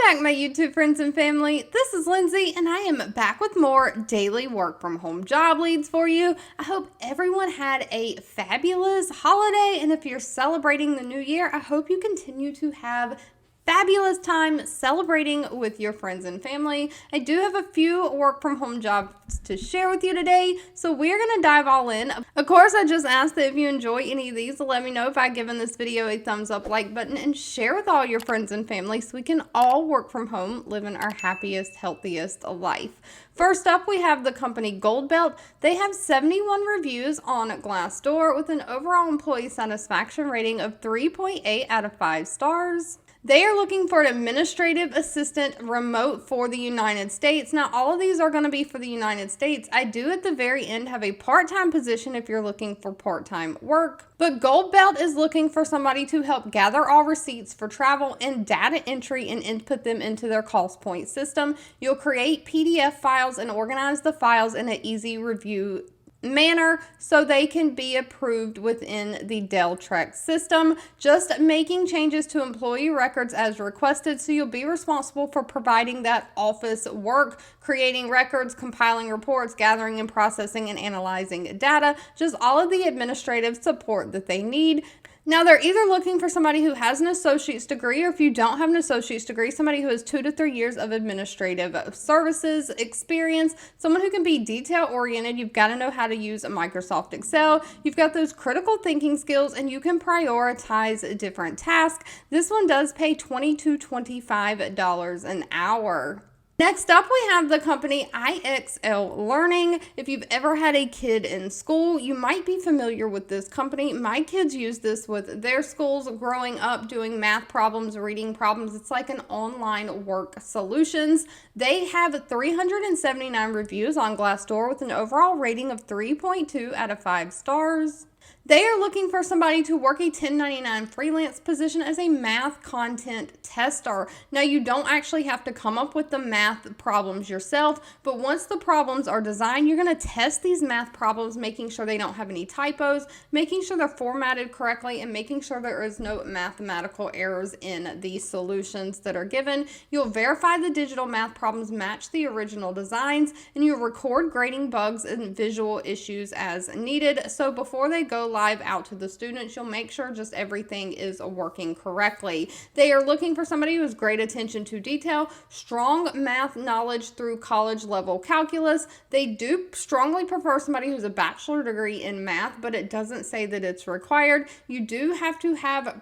back, my YouTube friends and family. This is Lindsay, and I am back with more daily work from home job leads for you. I hope everyone had a fabulous holiday, and if you're celebrating the new year, I hope you continue to have fabulous time celebrating with your friends and family. I do have a few work from home jobs to share with you today, so we're going to dive all in. Of course, I just ask that if you enjoy any of these, let me know by giving this video a thumbs up, like button, and share with all your friends and family so we can all work from home, living our happiest, healthiest life. First up, we have the company Gold Belt. They have 71 reviews on Glassdoor with an overall employee satisfaction rating of 3.8 out of 5 stars. They are looking for an administrative assistant remote for the United States. Now, all of these are going to be for the United States. I do at the very end have a part-time position if you're looking for part-time work. But Gold Belt is looking for somebody to help gather all receipts for travel and data entry and input them into their cost point system. You'll create PDF files and organize the files in an easy review manner so they can be approved within the Deltrack system. Just making changes to employee records as requested, so you'll be responsible for providing that office work, creating records, compiling reports, gathering and processing and analyzing data, just all of the administrative support that they need. Now, they're either looking for somebody who has an associate's degree, or if you don't have an associate's degree, somebody who has 2 to 3 years of administrative services experience, someone who can be detail-oriented. You've got to know how to use Microsoft Excel. You've got those critical thinking skills, and you can prioritize different tasks. This one does pay $20 to $25 an hour. Next up, we have the company ISL Learning. If you've ever had a kid in school, you might be familiar with this company. My kids use this with their schools growing up, doing math problems, reading problems. It's like an online work solutions. They have 379 reviews on Glassdoor with an overall rating of 3.2 out of 5 stars. They are looking for somebody to work a 1099 freelance position as a math content tester. Now, you don't actually have to come up with the math problems yourself, but once the problems are designed, you're going to test these math problems, making sure they don't have any typos, making sure they're formatted correctly, and making sure there is no mathematical errors in the solutions that are given. You'll verify the digital math problems match the original designs, and you'll record grading bugs and visual issues as needed. So before they go live out to the students, you'll make sure just everything is working correctly. They are looking for somebody who has great attention to detail, strong math knowledge through college level calculus. They do strongly prefer somebody who's a bachelor degree in math, but it doesn't say that it's required. You do have to have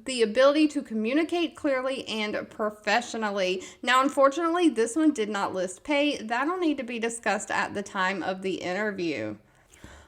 the ability to communicate clearly and professionally. Now, unfortunately, this one did not list pay. That'll need to be discussed at the time of the interview.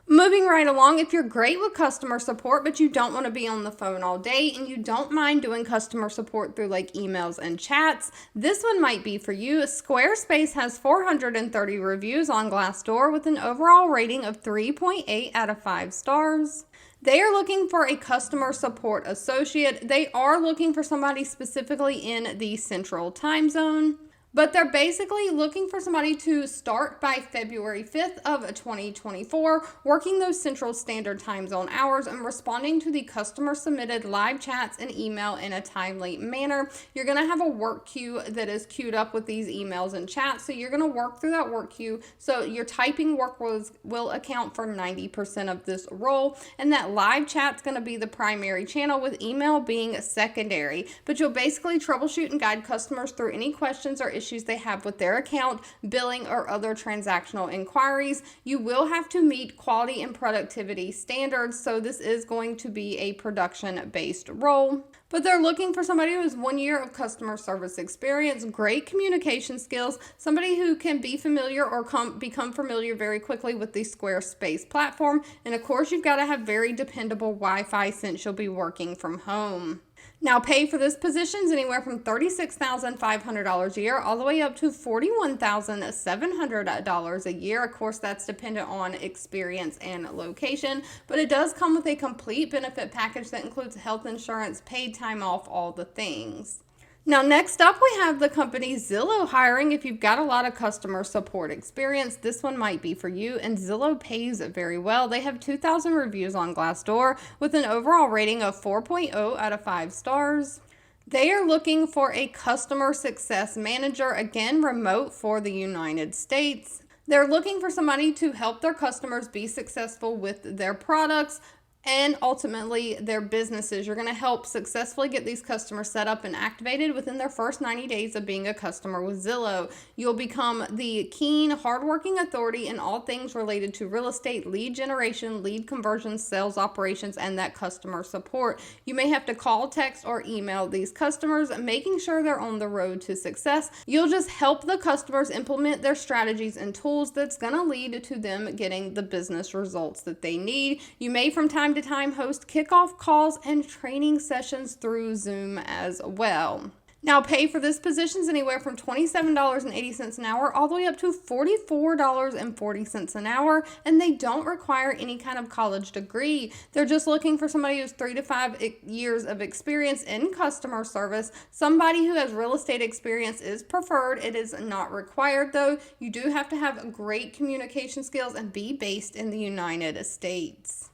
Moving right along, if you're great with customer support, but you don't want to be on the phone all day and you don't mind doing customer support through like emails and chats, this one might be for you. Squarespace has 430 reviews on Glassdoor with an overall rating of 3.8 out of 5 stars. They are looking for a customer support associate. They are looking for somebody specifically in the Central Time Zone, but they're basically looking for somebody to start by February 5th of 2024, working those Central Standard Time Zone hours and responding to the customer submitted live chats and email in a timely manner. You're going to have a work queue that is queued up with these emails and chats, so you're going to work through that work queue. So your typing work will account for 90% of this role, and that live chat's going to be the primary channel, with email being secondary. But you'll basically troubleshoot and guide customers through any questions or issues they have with their account, billing, or other transactional inquiries. You will have to meet quality and productivity standards, so this is going to be a production-based role. But they're looking for somebody who has 1 year of customer service experience, great communication skills, somebody who can be familiar or become familiar very quickly with the Squarespace platform, and of course, you've got to have very dependable Wi-Fi since you'll be working from home. Now, pay for this position is anywhere from $36,500 a year all the way up to $41,700 a year. Of course, that's dependent on experience and location, but it does come with a complete benefit package that includes health insurance, paid time off, all the things. Now, next up, we have the company Zillow hiring. If you've got a lot of customer support experience, this one might be for you, and Zillow pays very well. They have 2,000 reviews on Glassdoor with an overall rating of 4.0 out of 5 stars. They are looking for a customer success manager, again, remote for the United States. They're looking for somebody to help their customers be successful with their products and ultimately their businesses. You're going to help successfully get these customers set up and activated within their first 90 days of being a customer with Zillow. You'll become the keen, hardworking authority in all things related to real estate, lead generation, lead conversion, sales operations, and that customer support. You may have to call, text, or email these customers, making sure they're on the road to success. You'll just help the customers implement their strategies and tools that's going to lead to them getting the business results that they need. You may from time to time host kickoff calls and training sessions through Zoom as well. Now, pay for this position is anywhere from $27.80 an hour all the way up to $44.40 an hour, and they don't require any kind of college degree. They're just looking for somebody who's 3 to 5 years of experience in customer service. Somebody who has real estate experience is preferred. It is not required, though. You do have to have great communication skills and be based in the United States.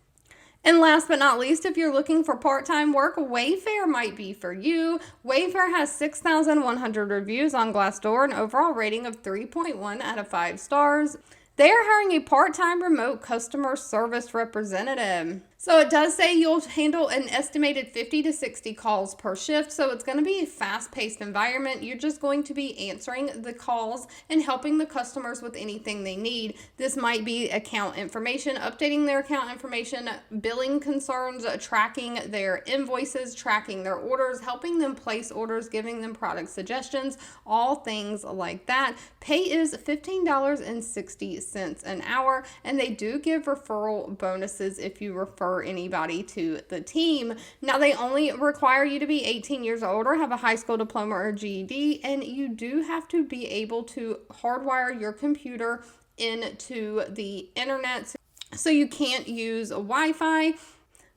And last but not least, if you're looking for part-time work, Wayfair might be for you. Wayfair has 6,100 reviews on Glassdoor, an overall rating of 3.1 out of 5 stars. They are hiring a part-time remote customer service representative. So it does say you'll handle an estimated 50 to 60 calls per shift. So it's going to be a fast-paced environment. You're just going to be answering the calls and helping the customers with anything they need. This might be account information, updating their account information, billing concerns, tracking their invoices, tracking their orders, helping them place orders, giving them product suggestions, all things like that. Pay is $15.60 an hour, and they do give referral bonuses if you refer anybody to the team. Now, they only require you to be 18 years old or have a high school diploma or GED, and you do have to be able to hardwire your computer into the internet. So you can't use Wi-Fi,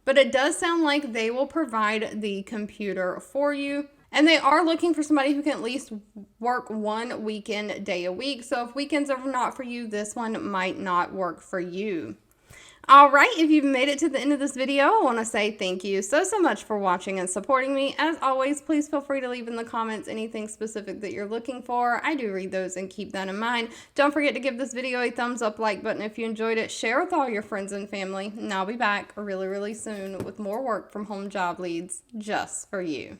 but it does sound like they will provide the computer for you. And they are looking for somebody who can at least work one weekend day a week. So if weekends are not for you, this one might not work for you. All right, if you've made it to the end of this video, I want to say thank you so much for watching and supporting me. As always, please feel free to leave in the comments anything specific that you're looking for. I do read those and keep that in mind. Don't forget to give this video a thumbs up, like button if you enjoyed it. Share with all your friends and family. And I'll be back really soon with more work from home job leads just for you.